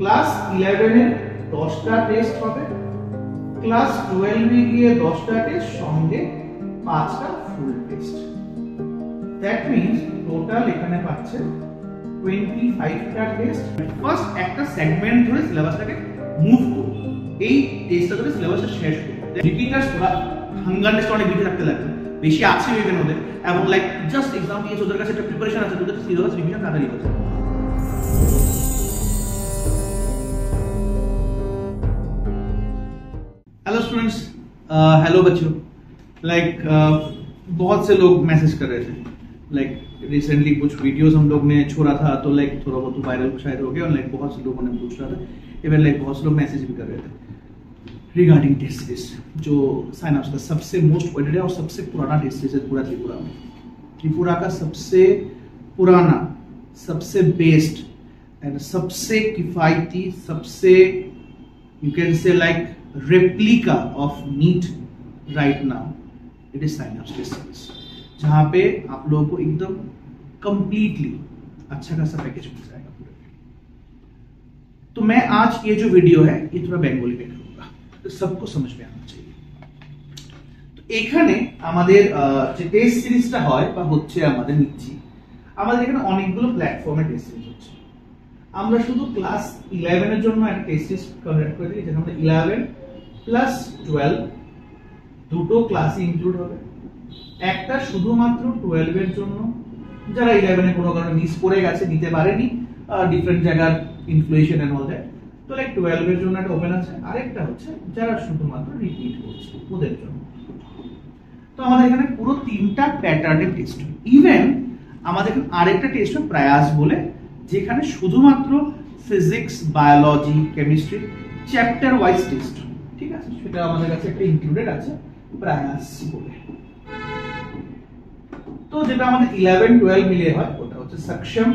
Class 11 এর 10টা test হবে, ক্লাস 12 এ গিয়ে 10টা টেস্ট, সঙ্গে 5টা ফুল টেস্ট। দ্যাট মিন্স টোটাল এখানে পাচ্ছে 25টা টেস্ট। ফার্স্ট একটা সেগমেন্ট ধরে সিলেবাসটাকে মুভ করব, এই টেস্টটা ধরে সিলেবাসটা শেষ করব। রিপিটার্স ওরা হাঙ্গার টেস্ট অনেক বেশি থাকতে লাগবে, বেশি আছে ইভেন ওদের, এবং লাইক জাস্ট এক্সাম দিয়েছে, ওদের কাছে একটা প্রিপারেশন আছে, ওদের সিলেবাস রিভিশন তাড়াতাড়ি হচ্ছে। हेलो स्टूडेंट्स, हेलो बच्चों। लाइक बहुत से लोग मैसेज कर रहे थे, लाइक रिसेंटली कुछ वीडियोस हम लोग ने छोड़ा था, तो लाइक थोड़ा बहुत वायरल शायद हो गया, और लाइक बहुत से लोगों ने पूछ रहा था, इवन लाइक बहुत से लोग मैसेज भी कर रहे थे रिगार्डिंग टेस्ट सीरीज, जो साइनअप्स का सबसे मोस्ट वेटेड है और सबसे पुराना टेस्ट सीरीज है पूरा त्रिपुरा में। त्रिपुरा का सबसे पुराना, सबसे बेस्ट एंड सबसे किफायती, सबसे you can say like replica of NEET right now, it is signups test series, जहां पे आप लोगों को एकदम कंप्लीटली अच्छा खासा पैकेज मिल जाएगा पूरे। तो मैं आज ये जो वीडियो है ये थोड़ा बेंगोली में करूंगा, तो सबको समझ में आना चाहिए। तो এখানে আমাদের যে টেস্ট সিরিজটা হয় বা হচ্ছে আমাদের নিচ্ছি, আমাদের এখানে অনেকগুলো প্ল্যাটফর্মে টেস্ট সিরিজ হচ্ছে। আমরা শুধু ক্লাস 11 এর জন্য একটা টেস্ট সিরিজ কন্ডাক্ট করে দিই, যেখানে আমরা 11 প্লাস 12 দুটো ক্লাস ইনক্লুড হবে। একটা শুধুমাত্র 12 এর জন্য, যারা 11 এ কোনো কারণে মিস করে গেছে, নিতে পারেনি, ডিফারেন্ট জায়গার ইনফ্লুয়েশন এন্ড অল দ্যাট, তো লাইক 12 এর জন্য একটা ওপেন আছে। আরেকটা হচ্ছে যারা শুধুমাত্র রিপিট করছে ওদের জন্য। তো আমাদের এখানে পুরো 3টা প্যাটার্নের টেস্ট হয়। ইভেন আমাদের এখানে আরেকটা টেস্ট হয় প্রয়াস বলে, যেখানে শুধুমাত্র physics, biology, chemistry chapter wise test, ঠিক আছে, সেটা আমাদের কাছে একটা ইনক্লুডেড আছে প্রয়াস বলে। তো যেটা আমাদের 11 12 মিলিয়ে হয় ওটা হচ্ছে সক্ষম,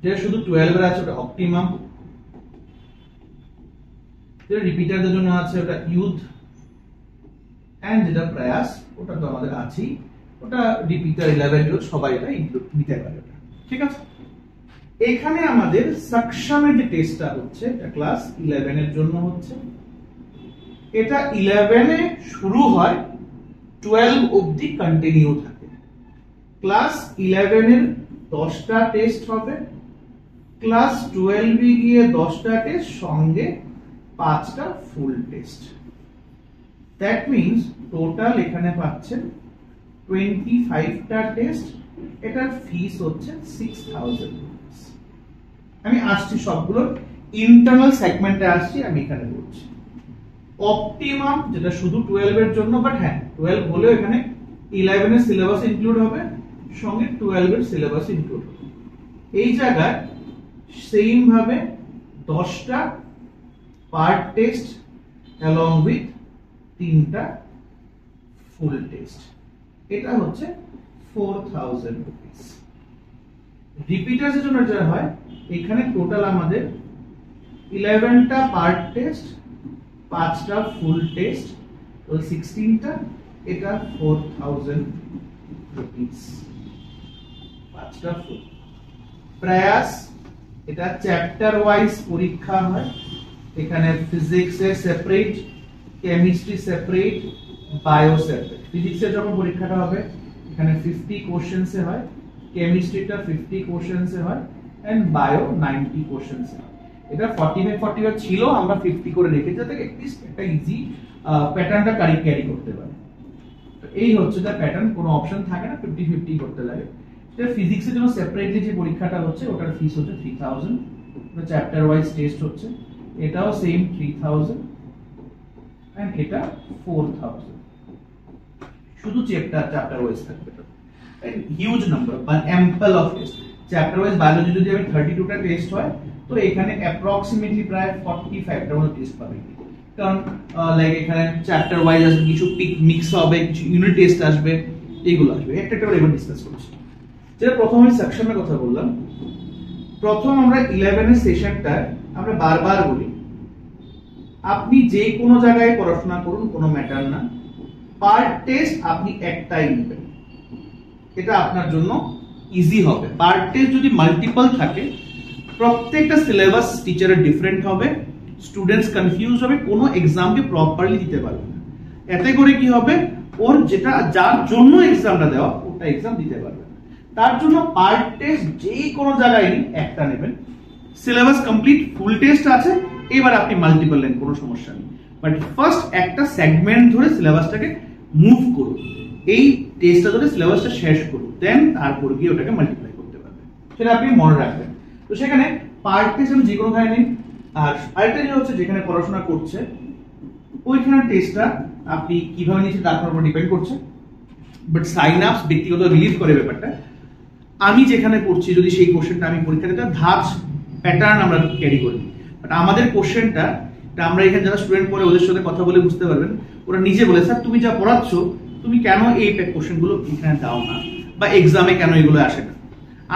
যেটা শুধু 12 এর আছে ওটা অপটিমাম, যেটা রিপিটারদের জন্য আছে ওটা ইউথ, এন্ড যেটা প্রয়াস ওটা তো আমাদের আছেই, ওটা রিপিটার 11 এর সবাই এটা ইনক্লুড নিতে পারে, ঠিক আছে। এখানে আমাদের সক্ষমের যে টেস্টটা হচ্ছে এটা ক্লাস 11 এর জন্য হচ্ছে। এটা 11 এ শুরু হয়, 12 অবধি কন্টিনিউ থাকে। ক্লাস 11 এর 10টা টেস্ট হবে, ক্লাস 12 এ গিয়ে 10টা টেস্ট, সঙ্গে 5টা ফুল টেস্ট। দ্যাট মিন্স টোটাল এখানে পাচ্ছেন 25টা টেস্ট। এটার ফিস হচ্ছে 6000 রুপিস। আমি আসছি সবগুলোর ইন্টারনাল সেগমেন্টে আসছি, আমি এখানে বলছি অপটিমাম যেটা শুধু 12 এর জন্য, বাট হ্যাঁ 12 হলেও এখানে 11 এর সিলেবাস ইনক্লুড হবে, সঙ্গে 12 এর সিলেবাস ইনক্লুড হবে। এই জায়গায় সেম ভাবে 10টা পার্ট টেস্ট along with 3টা ফুল টেস্ট, এটা হচ্ছে 4000 রুপিস। রিপিটার্সের জন্য যেটা হয়, এখানে টোটাল আমাদের 11টা পার্ট টেস্ট, 5টা ফুল টেস্ট, তো 16টা, এটা 4000 রুপিস 5টা ফুল। প্রয়াস এটা চ্যাপ্টার ওয়াইজ পরীক্ষা হয়, এখানে ফিজিক্স এর separate, chemistry separate, bio separate. ফিজিক্সের যখন পরীক্ষাটা হবে এখানে 50 কোশ্চেনস এ হয়, কেমিস্ট্রিটা 50 কোশ্চেনস এ হয়, এন্ড বায়ো 90 কোশ্চেনস এ হয়। এটা 40 ছিল, আমরা 50 করে রেখেছি যাতে এটলিস্ট একটা ইজি প্যাটার্নটা ক্যারি করতে পারে। তো এই হচ্ছে তার প্যাটার্ন, কোনো অপশন থাকে না, 50-50 করতে লাগে। এটা ফিজিক্সের জন্য সেপারেটলি যে পরীক্ষাটা হচ্ছে ওটার ফিস হচ্ছে 3000, এটা চ্যাপ্টার ওয়াইজ টেস্ট হচ্ছে, এটাও সেম 3000, এন্ড এটা 4000। শুধু চ্যাপ্টার ওয়াইজ থাকবে, হিউজ নাম্বার বা ample of test. Chapter wise biology যদি 32টা টেস্ট হয়, তো এখানে অ্যাপ্রক্সিমেটলি প্রায় 45টা মতো টেস্ট পাবে, কারণ লাইক এখানে চ্যাপ্টার ওয়াইজ আসবে, কিছু মিক্স হবে, কিছু ইউনিট টেস্ট আসবে, এগুলো আসবে। একটা একটা করে এবার ডিসকাস করছি। যেটা প্রথম আমি সেকশনের কথা বললাম, প্রথম আমরা 11 এর সেশনটা আমরা বারবার বলি, আপনি যে কোনো জায়গায় পড়াশোনা করুন, কোনো ম্যাটার না, পার্ট টেস্ট আপনি একটাই নেবেন, এটা আপনার জন্য ইজি হবে। পার্ট টেস্ট যদি মাল্টিপল থাকে, প্রত্যেকটা সিলেবাস টিচারের ডিফারেন্ট হবে, স্টুডেন্টস কনফিউজ হবে, কোনো এক্সামকে প্রপারলি দিতে পারবে না। এতে করে কি হবে, ওর যেটা যার জন্য এক্সামটা দেওয়া ওটা এক্সাম দিতে পারবে না। তার জন্য পার্ট টেস্ট যে কোনো জায়গায় একটা নেবেন, সিলেবাস কমপ্লিট ফুল টেস্ট আছে, এবার আপনি মাল্টিপল নেন, কোনো সমস্যা নেই। বাট ফার্স্ট একটা সেগমেন্ট ধরে সিলেবাসটাকে মুভ করুন, এই টেস্টটা ধরে সিলেবাসটা শেষ করুন, দেন তারপর গিয়ে ওটাকে মাল্টিপ্লাই করতে পারবেন, সেটা আপনি মনে রাখবেন। তো সেখানে পার্ট টেস্ট আমি যে কোনো ধরনের নিন। আর আরেকটা জিনিস হচ্ছে, যেখানে পড়াশোনা করছে ওইখানে টেস্টটা আপনি কিভাবে নিচ্ছেন তার উপর ডিপেন্ড করছে। বাট সাইন আপস ব্যক্তিগত রিলিভ করে ব্যাপারটা। আমি যেখানে পড়ছি যদি সেই কোশ্চেনটা আমি পরীক্ষা দিতে ধাঁচ প্যাটার্ন আমরা ক্যারি করি, বাট আমাদের কোশ্চেনটা আমরা এখানে যারা স্টুডেন্ট পড়ে ওদের সাথে কথা বলে বুঝতে পারবেন, ওরা নিজে বলে স্যার তুমি যা পড়াচ্ছ তুমি কেন এই কোশ্চেনগুলো এখানে দাও না, বা এক্সামে কেন এগুলো আসে না।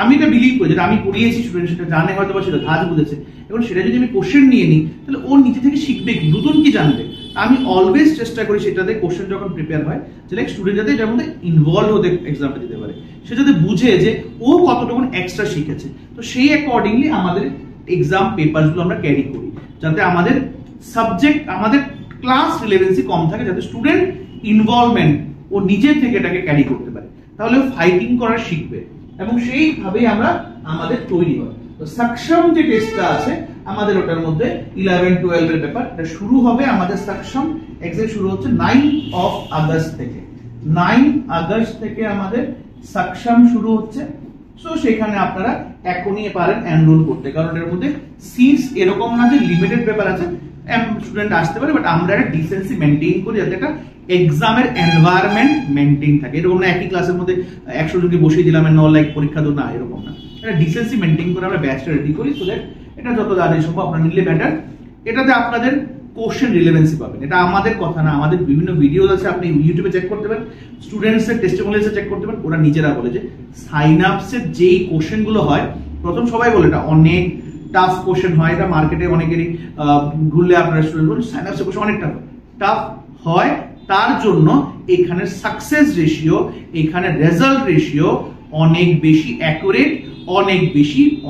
আমি এটা বিলিভ করি, যেটা আমি পড়িয়েছি স্টুডেন্ট সেটা জানে হয়তো বা সেটা ধাঁচ বুঝেছে, এবং সেটা যদি আমি কোশ্চেন নিয়ে নিই তাহলে ও নিজে থেকে শিখবে কি, নতুন কি জানবে। আমি অলওয়েজ চেষ্টা করি সেটাতে কোশ্চেন যখন প্রিপেয়ার হয় যে লাইক স্টুডেন্ট যাতে এটার মধ্যে ইনভলভ হতে এক্সামটা দিতে পারে, সে যাতে বুঝে যে ও কতটুকু এক্সট্রা শিখেছে। তো সেই অ্যাকর্ডিংলি আমাদের এক্সাম পেপারসগুলো আমরা ক্যারি করি, যাতে আমাদের সাবজেক্ট আমাদের ক্লাস রিলেভেন্সি কম থাকে, যাতে স্টুডেন্ট ইনভলভমেন্ট ও নিজে থেকে এটাকে ক্যারি করতে পারে, তাহলে ফাইটিং করা শিখবে এবং সেইভাবেই আমরা আমাদের তৈরি হয়। তো সাক্ষম যে টেস্টটা আছে আমাদের, ওটার মধ্যে 11-12 এর ব্যাপার, এটা শুরু হবে আমাদের সাক্ষম এক্সাম শুরু হচ্ছে 9 আগস্ট থেকে। 9 আগস্ট থেকে আমাদের সাক্ষম শুরু হচ্ছে। সো সেখানে আপনারা এখনই পারেন এনরোল করতে, কারণ এর মধ্যে সিটস এরকম না যে লিমিটেড পেপার আছে স্টুডেন্ট আসতে পারে, বাট আমরা একটা ডিসেন্সি মেনটেন করি যাতে একটা এক্সামের এনভায়রনমেন্ট মেনটেন থাকে। এরকম না একই ক্লাসের মধ্যে 100 জনকে বসিয়ে দিলাম ন লাইক পরীক্ষা তো না, এরকম না। এটা ডিসেন্সি মেনটেন করে আমরা ব্যাচটা রেডি করি, সো দ্যাট এটা যত তাড়াতাড়ি সম্ভব আপনারা নিলে বেটার। এটাতে আপনাদের কোশ্চেন রিলেভেন্সি পাবেন, এটা আমাদের কথা না, আমাদের বিভিন্ন ভিডিও আছে, আপনি ইউটিউবে চেক করতে পারেন, স্টুডেন্টস এর টেস্টিমোনিয়ালস চেক করতে পারেন। ওরা নিজেরা বলে যে সাইন আপস এর যেই কোশ্চেন গুলো হয়, প্রথম সবাই বলে এটা অনেক টাফ কোশ্চেন হয়, এটা মার্কেটে অনেকেরই ঘুরলে আপনারা স্টুডেন্ট বলেন সাইন আপস এর কোশ্চেন অনেক টাফ হয়। তার জন্য এখানে সাকসেস রেশিও, এখানে রেজাল্ট রেশিও অনেক বেশি অ্যাকুরেট,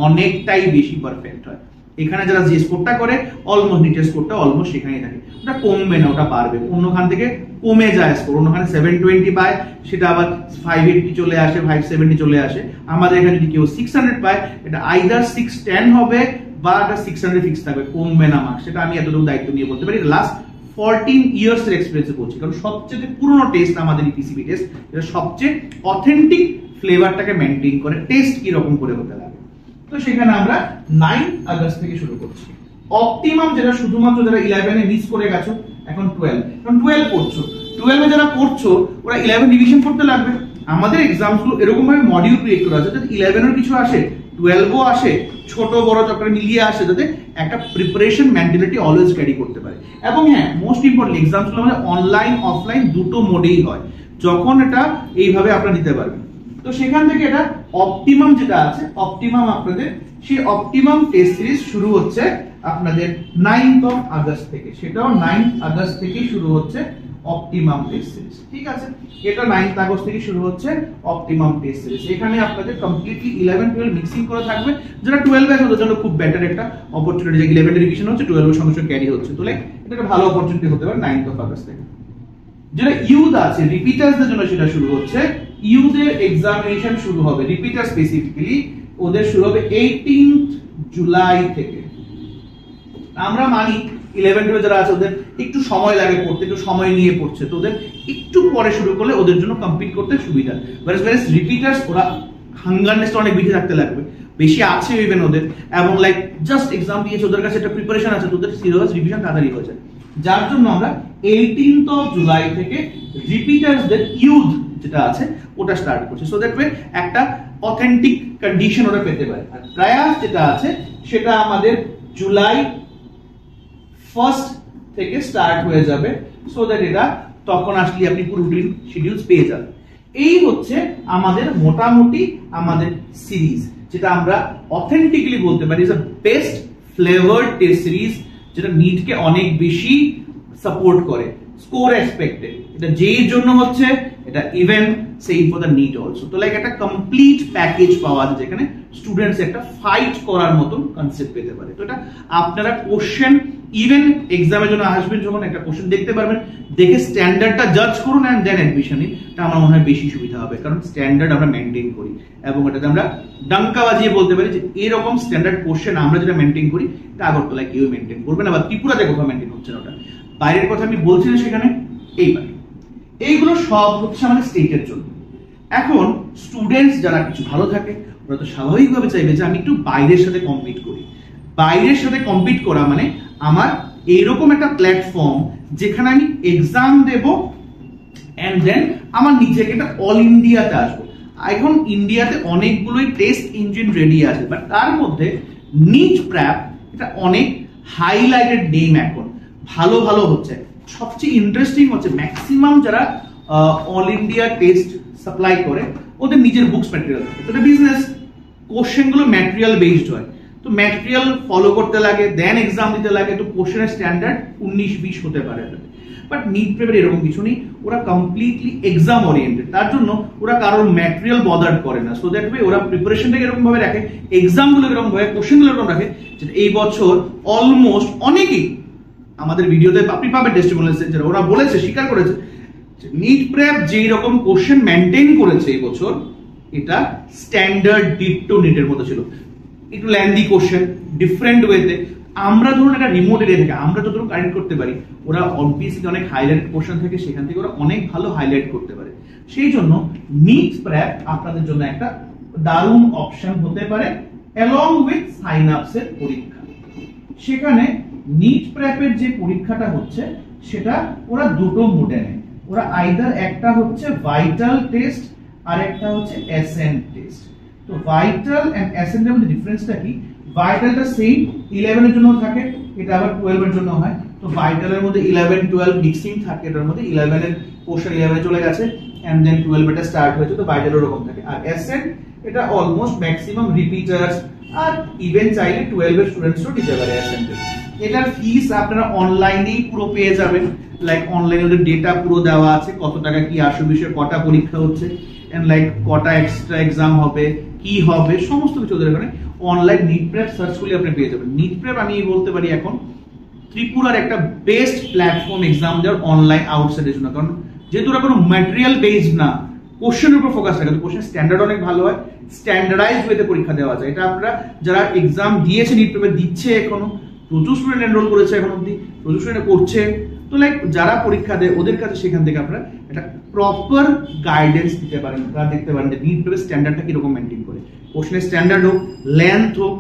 অনেকটাই বেশি পারফেক্ট হয়। এখানে যারা যে স্কোরটা করে অলমোস্ট নিটের স্কোরটা অলমোস্ট সেখানেই থাকে, ওটা কমবে না, ওটা বাড়বে। অন্যখান থেকে কমে যায় স্কোর, অন্যখানে 720 পায় সেটা আবার 580 চলে আসে, 570 চলে আসে। আমাদের এখানে যদি কেউ 600 পায়, এটা আইদার 610 হবে বা এটা 600 ফিক্স থাকবে, কমবে না মার্কস। সেটা আমি এতটুকু দায়িত্ব নিয়ে বলতে পারি, লাস্ট 14 ইয়ার্স এর এক্সপেরিয়েন্সে বলছি, কারণ সবচেয়ে পুরনো টেস্ট আমাদের পিসিবি টেস্ট, এটা সবচেয়ে অথেন্টিক ফ্লেভারটাকে মেনটেন করে টেস্ট কি রকম করে হতে লাগে। তো সেখানে আমরা 9 আগস্ট থেকে শুরু করছি। অপটিমাম যেটা শুধুমাত্র যারা 11 এ মিস করে গেছো, এখন 12, এখন 12 পড়ছো, 12 এ যারা পড়ছো ওরা 11 রিভিশন করতে লাগবে। আমাদের এক্সামস গুলো এরকম ভাবে মডিউল ক্রিয়েট করা আছে যাতে 11 এর কিছু আসে, 12 ও আসে, ছোট বড় চক্কর মিলিয়ে আসে, যাতে একটা প্রিপারেশন মেন্টালিটি অলওয়েজ ক্যারি করতে পারে। এবং হ্যাঁ, মোস্ট ইম্পর্টেন্ট এক্সামস গুলো আমাদের অনলাইন অফলাইন দুটো মোডেই হয়, যখন এটা এইভাবে আপনারা দিতে পারবেন। তো সেখান থেকে এটা অপটিমাম যেটা আছে, অপটিমাম আপনাদের সেই অপটিমাম টেস্ট সিরিজ শুরু হচ্ছে আপনাদের 9 আগস্ট থেকে, সেটাও 9 আগস্ট থেকে শুরু হচ্ছে অপটিমাম টেস্ট সিরিজ। ঠিক আছে, এটা 9 আগস্ট থেকে শুরু হচ্ছে অপটিমাম টেস্ট সিরিজ। এখানে আপনাদের কমপ্লিটলি 11-12 মিক্সিং করে থাকবে। যারা 12 ব্যাচ ওদের জন্য খুব বেটার একটা অপরচুনিটি, যে 11 এর রিভিশন হচ্ছে, 12 এর সঙ্গে সঙ্গে ক্যারি হচ্ছে, তো লাইক এটা একটা ভালো অপরচুনিটি হতে পারে 9 আগস্ট থেকে। যেটা ইউথ আছে, রিপিটার্সদের জন্য সেটা শুরু হচ্ছে, ইউথের এক্সামিনেশন শুরু হবে রিপিটার স্পেসিফিক্যালি, ওদের শুরু হবে 18 জুলাই থেকে। আমরা মানি 11-12 যারা আছে ওদের একটু সময় লাগে পড়তে, একটু সময় নিয়ে পড়ছে, তো ওদের একটু পরে শুরু করলে ওদের জন্য কমপ্লিট করতে সুবিধা। whereas রিপিটার্স ওরা হাঙ্গারনেসটা অনেক বেশি থাকতে লাগবে, বেশি আছে ইভেন ওদের, এবং লাইক জাস্ট এক্সাম দিয়েছে, ওদের কাছে একটা প্রিপারেশন আছে, ওদের সিলেবাস রিভিশন তাড়াতাড়ি হয়ে যায়। যার জন্য আমরা 18 জুলাই থেকে রিপিটার্সদের ইউথ যেটা আছে ওটা স্টার্ট করছি, সো দ্যাট ওয়ে একটা অথেন্টিক কন্ডিশন ওরা পেতে পারে। আর ট্রায়ালস যেটা আছে সেটা আমাদের জুলাই 1 থেকে স্টার্ট হয়ে যাবে, সো দ্যাট এটা তখন আসলে আপনি পুরো রুটিন শিডিউলস পেয়ে যাবেন। এই হচ্ছে আমাদের মোটামুটি আমাদের সিরিজ, যেটা আমরা অথেন্টিকলি বলতে পারি is the best flavoured test series, যেটা নিটকে অনেক বেশি সাপোর্ট করে স্কোর এক্সপেক্টে। এটা যেই জন্য হচ্ছে, এটা even same for the NEET also. তো লাইক একটা কমপ্লিট প্যাকেজ পাওয়া যায় যেখানে স্টুডেন্টস একটা ফাইট করার মতন কনসেপ্ট পেতে পারে। তো এটা আপনারা কোশ্চেন ইভেন এক্সামের জন্য আসবেন যখন একটা কোশ্চেন দেখতে পারবেন, দেখে স্ট্যান্ডার্ডটা জাজ করুন অ্যান্ড দেন অ্যাডমিশন নিন। এটা আমার মনে হয় বেশি সুবিধা হবে, কারণ স্ট্যান্ডার্ড আমরা মেনটেন করি এবং এটাতে আমরা ডাঙ্কা বাজিয়ে বলতে পারি যে এরকম স্ট্যান্ডার্ড কোশ্চেন আমরা যেটা মেনটেন করি এটা আগরতলায় কেউ মেনটেন করবে না, বা ত্রিপুরাতে কোথাও মেনটেন হচ্ছে না। ওটা বাইরের কথা আমি বলছি না সেখানে। এইগুলো সব হচ্ছে আমাদের স্টেটের জন্য। এখন স্টুডেন্টস যারা কিছু ভালো থাকে ওরা তো স্বাভাবিকভাবে চাইবে যে আমি একটু বাইরের সাথে কম্পিট করি। বাইরের সাথে কম্পিট করা মানে আমার এইরকম একটা প্ল্যাটফর্ম যেখানে আমি এক্সাম দেব এন্ড দেন আমার নিজেকে একটা অল ইন্ডিয়াতে আসবো। এখন ইন্ডিয়াতে অনেকগুলোই টেস্ট ইঞ্জিন রেডি আছে, বাট তার মধ্যে নিট প্র্যাপ এটা অনেক হাইলাইটেড নেম, এখন ভালো ভালো হচ্ছে। সবচেয়ে ইন্টারেস্টিং হচ্ছে ম্যাক্সিমাম যারা অল ইন্ডিয়া টেস্ট সাপ্লাই করে ওদের নিজের বুকস ম্যাটেরিয়াল থাকে। তো এটা বিজনেস, কোশ্চেন গুলো ম্যাটেরিয়াল বেসড হয়, তো ম্যাটেরিয়াল ফলো করতে লাগে, দেন এক্সাম দিতে লাগে। তো কোশ্চেনের স্ট্যান্ডার্ড 19-20 হতে পারে, বাট নিট প্রেপের এরকম কিছু নেই। ওরা কমপ্লিটলি এক্সাম ওরিয়েন্টেড, তার জন্য ওরা কারোর ম্যাটেরিয়াল বদার করে না। সো দ্যাট ওয়ে ওরা প্রিপারেশনটাকে এরকম ভাবে রাখে, এক্সাম গুলো এরকম ভাবে, কোশ্চেন গুলো এরকম রাখে যে এই বছর অলমোস্ট অনেকেই আমাদের ভিডিওতে আপনি পাবেন টেস্টিমোনিয়ালস, যারা ওরা বলেছে, স্বীকার করেছে নিট প্রেপ যেই রকম কোশ্চেন মেনটেন করেছে এই বছর এটা স্ট্যান্ডার্ড ডিটটো নিটের মতো ছিল। একটু ল্যান্দি কোশ্চেন ডিফারেন্ট ওয়েতে, আমরা ধরুন একটা রিমোট এরিয়া থেকে আমরা যতটুকু কানেক্ট করতে পারি, ওরা অবভিয়াসলি অনেক হাইলাইট কোশ্চেন থাকে সেখান থেকে ওরা অনেক ভালো হাইলাইট করতে পারে। সেই জন্য নিট প্রেপ আপনাদের জন্য একটা দারুণ অপশন হতে পারে অ্যালং উইথ সাইন আপস এর পরীক্ষা। সেখানে নিট প্রেপের যে পরীক্ষাটা হচ্ছে সেটা ওরা দুটো মোডে নেয়। ওরা আইদার একটা হচ্ছে ভাইটাল টেস্ট আর একটা হচ্ছে এসএন টেস্ট। তো ভাইটাল এন্ড এসএন এর মধ্যে ডিফারেন্সটা কি? ভাইটালটা সেম 11 এর জন্য থাকে, এটা আবার 12 এর জন্য হয়। তো ভাইটালের মধ্যে 11-12 মিক্সিং থাকে, এটার মধ্যে 11 এর পোরশন 11 চলে গেছে এন্ড দেন 12 এটা স্টার্ট হয়েছে, তো ভাইটাল এরকম থাকে। আর এসএন এটা অলমোস্ট ম্যাক্সিমাম রিপিটার্স আর ইভেন চাইলে 12 এর স্টুডেন্টসও দিতে পারে এসএন। এটার ফিস আপনারা অনলাইনেই পুরো পেয়ে যাবেন, লাইক অনলাইনে ওদের ডেটা পুরো দেওয়া আছে, কত টাকা কি আসবে, বিষয়ে কটা পরীক্ষা হচ্ছে এন্ড লাইক কটা এক্সট্রা এক্সাম হবে, কি হবে, সমস্ত কিছু ওদের এখানে অনলাইন নিট প্রেপ সার্চ করলে আপনি পেয়ে যাবেন। নিট প্রেপ আমি বলতে পারি এখন ত্রিপুরার একটা বেস্ট প্ল্যাটফর্ম এক্সাম দেওয়ার অনলাইন আউটসাইডের জন্য, কারণ যেহেতু ওরা কোনো ম্যাটেরিয়াল বেসড না, কোশ্চেনের উপর ফোকাস থাকে, তো কোশ্চেন স্ট্যান্ডার্ড অনেক ভালো হয়, স্ট্যান্ডার্ডাইজড ওয়েতে পরীক্ষা দেওয়া যায়। এটা আপনারা যারা এক্সাম দিয়েছে নিট প্রেপে, দিচ্ছে এখনো, প্রচুর স্টুডেন্ট এনরোল করেছে এখন অব্দি, প্রচুর স্টুডেন্ট করছে। তো লাইক যারা পরীক্ষা দেয় ওদের কাছে সেখান থেকে আপনারা একটা প্রপার গাইডেন্স দিতে পারেন, তারা দেখতে পারেন যে নিট প্রেপের স্ট্যান্ডার্ডটা কিরকম মেনটেন করে, কোশ্চেনের স্ট্যান্ডার্ড হোক, লেন্থ হোক,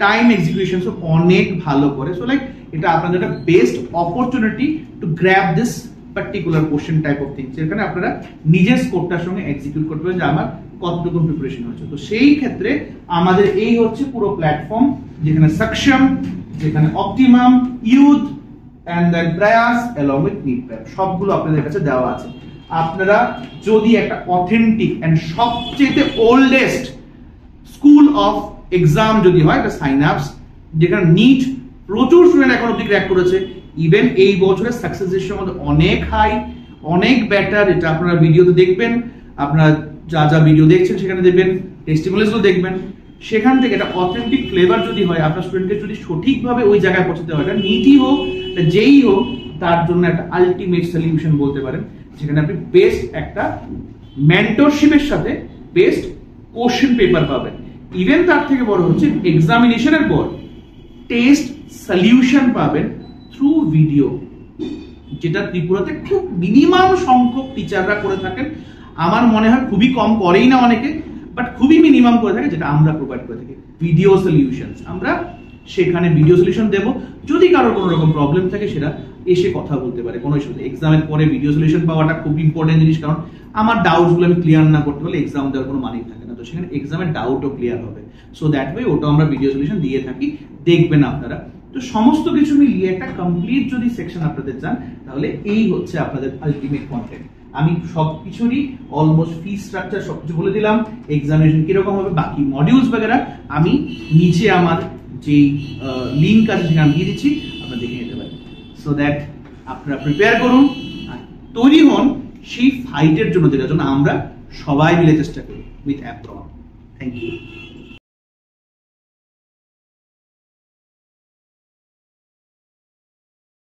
টাইম এক্সিকিউশন হোক, অনেক ভালো করে। সো লাইক এটা আপনাদের একটা best opportunity to grab this particular question type of things, যেখানে আপনারা নিজের স্কোরটার সঙ্গে এক্সিকিউট করতে পারেন যে আমার কতটুকু প্রিপারেশন হয়েছে। তো সেই ক্ষেত্রে আমাদের এই হচ্ছে পুরো প্ল্যাটফর্ম, যেখানে সক্ষম, যেখানে অপটিমাম, ইউথ এন্ড দেন প্রয়াস along with নিট প্রেপ সবগুলো আপনাদের কাছে দেওয়া আছে। আপনারা যদি একটা অথেন্টিক এন্ড সবচেয়ে ওল্ডেস্ট স্কুল অফ এক্সাম যদি হয়, এটা সাইন আপস, যেখানে নিট প্রচুর স্টুডেন্ট এখন অব্দি ক্র্যাক করেছে, ইভেন এই বছরের সাকসেস রেশিও মধ্যে অনেক হাই, অনেক বেটার। এটা আপনারা ভিডিওতে দেখবেন, আপনারা যা যা ভিডিও দেখছেন সেখানে দেখবেন, টেস্টিমোনিয়ালসগুলো দেখবেন, সেখান থেকে একটা অথেন্টিক ফ্লেভার যদি হয়, আপনার স্টুডেন্টকে যদি সঠিকভাবে ওই জায়গায় পৌঁছাতে হয়, এটা নিটই হোক যেই হোক, তার জন্য একটা আলটিমেট সলিউশন বলতে পারেন, যেখানে আপনি বেস্ট একটা মেন্টরশিপের সাথে বেস্ট কোশ্চেন পেপার পাবেন। ইভেন তার থেকে বড় হচ্ছে এক্সামিনেশনের পর টেস্ট সলিউশন পাবেন থ্রু ভিডিও, যেটা ত্রিপুরাতে খুব মিনিমাম সংখ্যক টিচাররা করে থাকেন। আমার মনে হয় খুবই কম করেই না অনেকে, বাট খুবই মিনিমাম করে থাকে, যেটা আমরা প্রোভাইড করে থাকি ভিডিও সলিউশনস। আমরা সেখানে ভিডিও সলিউশন দেব, যদি কারোর কোনো রকম প্রবলেম থাকে সেটা এসে কথা বলতে পারে, কোনো ইস্যু নেই। এক্সামের পরে ভিডিও সলিউশন পাওয়াটা খুব ইম্পর্টেন্ট জিনিস, কারণ আমার ডাউটসগুলো আমি ক্লিয়ার না করতে পারলে এক্সাম দেওয়ার কোনো মানেই থাকে না। তো সেখানে এক্সামের ডাউটও ক্লিয়ার হবে, সো দ্যাট ওয়ে ওটা আমরা ভিডিও সলিউশন দিয়ে থাকি, দেখবেন আপনারা। তো সমস্ত কিছু মিলিয়ে একটা কমপ্লিট যদি সেকশন আপনাদের চান, তাহলে এই হচ্ছে আপনাদের আলটিমেট কন্টেন্ট। আমি সবকিছুরই অলমোস্ট ফি স্ট্রাকচার সবকিছু বলে দিলাম, এক্সামিনেশন কিরকম হবে, বাকি মডিউলস বগেরা আমি নিচে আমার যে লিঙ্ক আছে সেখানে দিয়ে দিচ্ছি, আপনারা দেখে নিতে পারেন। সো দ্যাট আপনারা প্রিপেয়ার করুন আর তৈরি হন সেই ফাইটের জন্য, যেটার জন্য আমরা সবাই মিলে চেষ্টা করি উইথ অ্যাপ্রন। Thank you.